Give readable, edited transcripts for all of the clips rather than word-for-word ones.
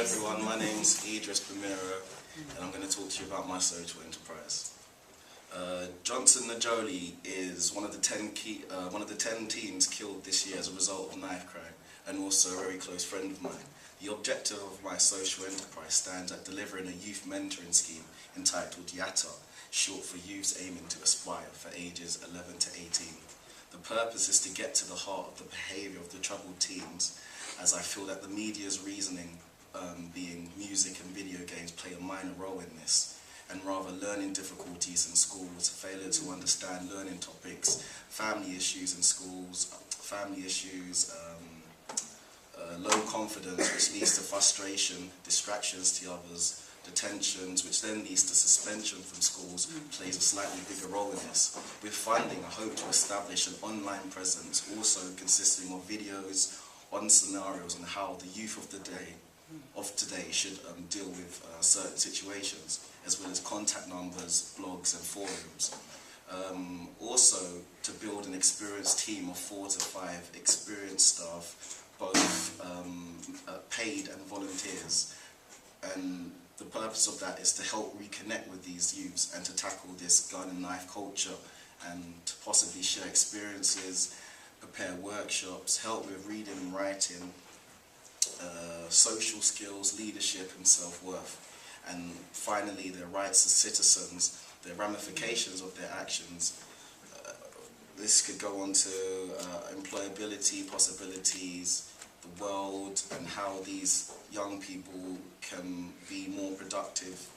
everyone, my name's idris.wmv and I'm going to talk to you about my social enterprise. Johnson Najoli is one of the 10 teens killed this year as a result of knife crime, and also a very close friend of mine. The objective of my social enterprise stands at delivering a youth mentoring scheme entitled YATA, short for Youths Aiming to Aspire, for ages 11 to 18. The purpose is to get to the heart of the behaviour of the troubled teens, as I feel that the media's reasoning, being music and video games, play a minor role in this, and rather learning difficulties in schools, failure to understand learning topics, family issues in schools, low confidence, which leads to frustration, distractions to others, detentions, which then leads to suspension from schools, plays a slightly bigger role in this. With funding, I hope to establish an online presence, also consisting of videos on scenarios on how the youth of today should deal with certain situations, as well as contact numbers, blogs and forums. Also, to build an experienced team of 4 to 5 experienced staff, both paid and volunteers. And the purpose of that is to help reconnect with these youths and to tackle this gun and knife culture, and to possibly share experiences, prepare workshops, help with reading and writing, social skills, leadership and self-worth. And finally, their rights as citizens, the ramifications of their actions. This could go on to employability possibilities, the world, and how these young people can be more productive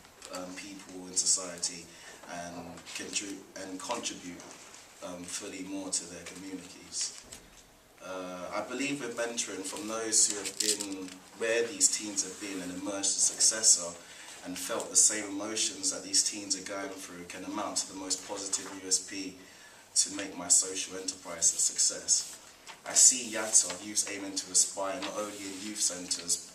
people in society and contribute fully more to their communities. I believe with mentoring from those who have been where these teens have been and emerged a successor and felt the same emotions that these teens are going through can amount to the most positive USP to make my social enterprise a success. I see YATA, Youths Aiming to Aspire, not only in youth centres,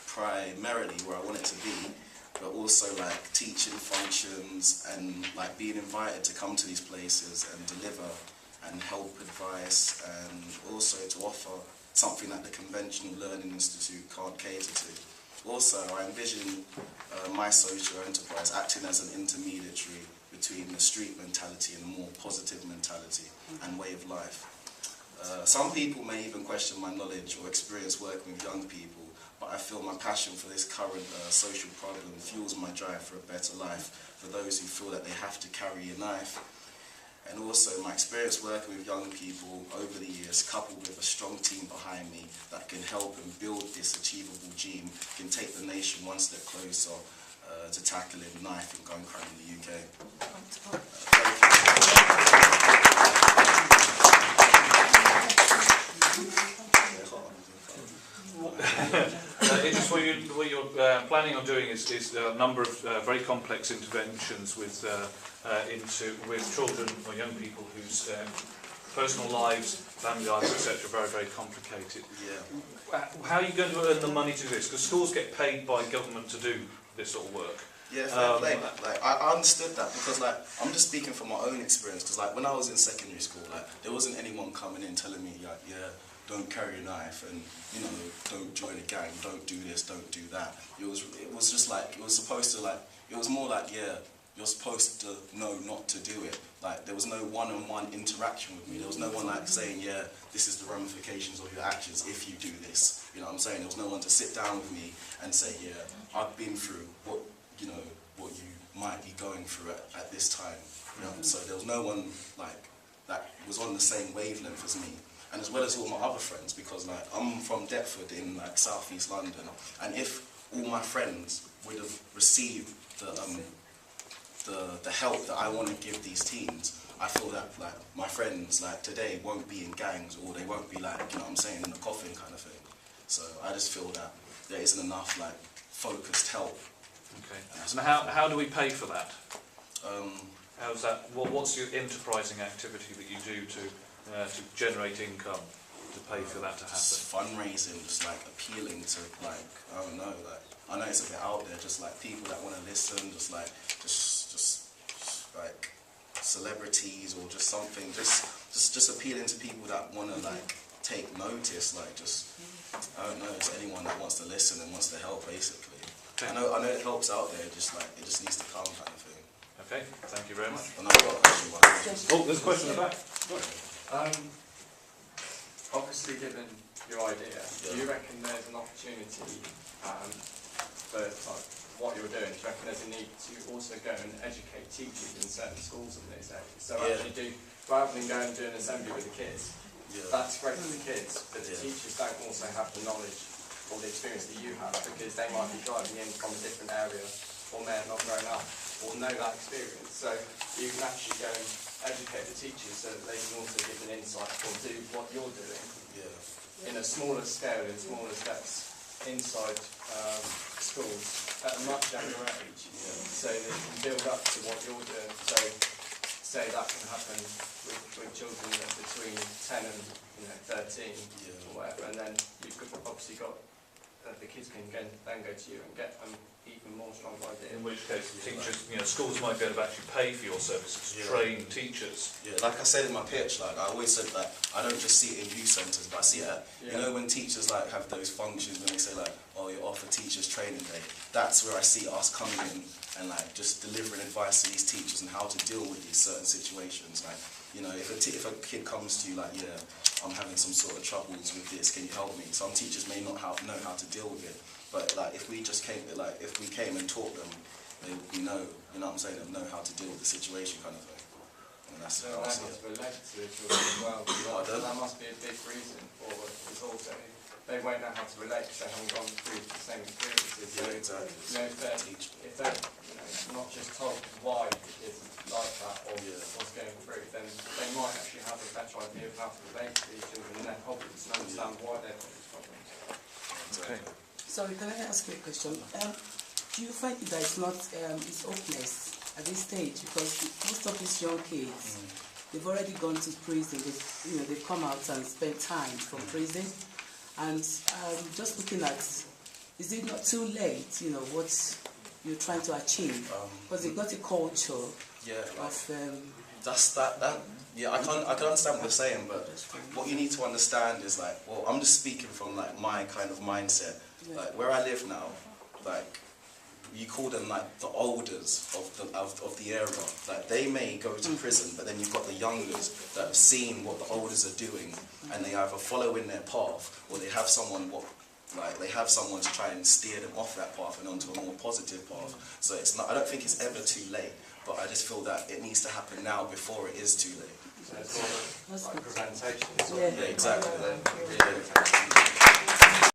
primarily where I want it to be, but also like teaching functions and like being invited to come to these places and deliver and help advice, and also to offer something that the conventional learning institute can't cater to. Also, I envision my social enterprise acting as an intermediary between the street mentality and a more positive mentality and way of life. Some people may even question my knowledge or experience working with young people, but I feel my passion for this current social problem fuels my drive for a better life for those who feel that they have to carry a knife. And also my experience working with young people over the years, coupled with a strong team behind me that can help and build this achievable dream, can take the nation one step closer to tackling knife and gun crime in the UK. What you're planning on doing is a number of very complex interventions with children or young people whose personal lives, family lives, etc. are very, very complicated. Yeah. How are you going to earn the money to do this? Because schools get paid by government to do this sort of work. Yeah, fair play. Like, I understood that because, like, I'm just speaking from my own experience. Because, like, when I was in secondary school, like, there wasn't anyone coming in telling me, like, yeah, don't carry a knife, and you know, don't join a gang, don't do this, don't do that. It was just like, it was supposed to, like, it was more like, yeah, you're supposed to know not to do it. Like, there was no one-on-one interaction with me. There was no one like saying, yeah, this is the ramifications of your actions if you do this. You know what I'm saying? There was no one to sit down with me and say, yeah, I've been through what you might be going through at this time. You know? So there was no one like that was on the same wavelength as me. And as well as all my other friends, because like I'm from Deptford in like southeast London, and if all my friends would have received the help that I want to give these teens, I feel that like my friends like today won't be in gangs, or they won't be like, you know what I'm saying, in the coffin kind of thing. So I just feel that there isn't enough like focused help. Okay. And how do we pay for that? How's that? What's your enterprising activity that you do to generate income to pay for that to happen? Just fundraising, just like appealing to like, I don't know, like I know it's a bit out there, just like people that want to listen, just like celebrities or just something, just appealing to people that want to like take notice, like just, I don't know, it's anyone that wants to listen and wants to help, basically. Okay. I know it helps out there, just like, it just needs to come, kind of thing. Okay, thank you very much. And I've got a question, by the way. Oh, there's a question in the back. Obviously, given your idea, do you reckon there's an opportunity for like, what you're doing? Do you reckon there's a need to also go and educate teachers in certain schools in these areas? So actually do, rather than going and doing an assembly with the kids, that's great for the kids, but the teachers don't also have the knowledge or the experience that you have, because they might be driving in from a different area or may have not grown up or know that experience. So you can actually go and educate the teachers so that they can also give an insight or do what you're doing in a smaller scale, in smaller steps inside schools at a much younger age, so they can build up to what you're doing. So say that can happen with children that are between 10 and 13 or whatever, and then you've obviously got the kids can then go to you and get an even more stronger idea. In which case, teachers, schools might be able to actually pay for your services, train teachers. Yeah, like I said in my pitch, like I always said that I don't just see it in youth centres, but I see it at, you know, when teachers like have those functions when they say like, oh, you're off a teachers training day. That's where I see us coming in and like just delivering advice to these teachers on how to deal with these certain situations. Like, if a kid comes to you like, I'm having some sort of troubles with this, can you help me? Some teachers may not know how to deal with it, but like if we came and taught them, they would know what I'm saying, they'll know how to deal with the situation, kind of thing. And that's how I see it. Relate to the children as well. That must be a big reason for it. It's also they won't know how to relate because they haven't gone through the same experiences. So, exactly. If they're not just told why the kids like that or what's going through, then they might actually have a better idea of how to relate to these children and their problems and understand why they've got these problems. Okay. Sorry, can I ask you a question? Do you find that it's not it's hopeless at this stage, because most of these young kids, they've already gone to prison. They've come out and spent time from prison, and just looking at, is it not too late? What you're trying to achieve, because they've got a culture of. That's that. Yeah, I can understand what you're saying, but what you need to understand is like, well, I'm just speaking from like my kind of mindset. Like where I live now, like you call them like the olders of the era. Like they may go to prison, but then you've got the youngers that have seen what the olders are doing, and they either follow in their path or they have someone to try and steer them off that path and onto a more positive path. So it's not. I don't think it's ever too late, but I just feel that it needs to happen now before it is too late. So it's more like presentation. Yeah, exactly.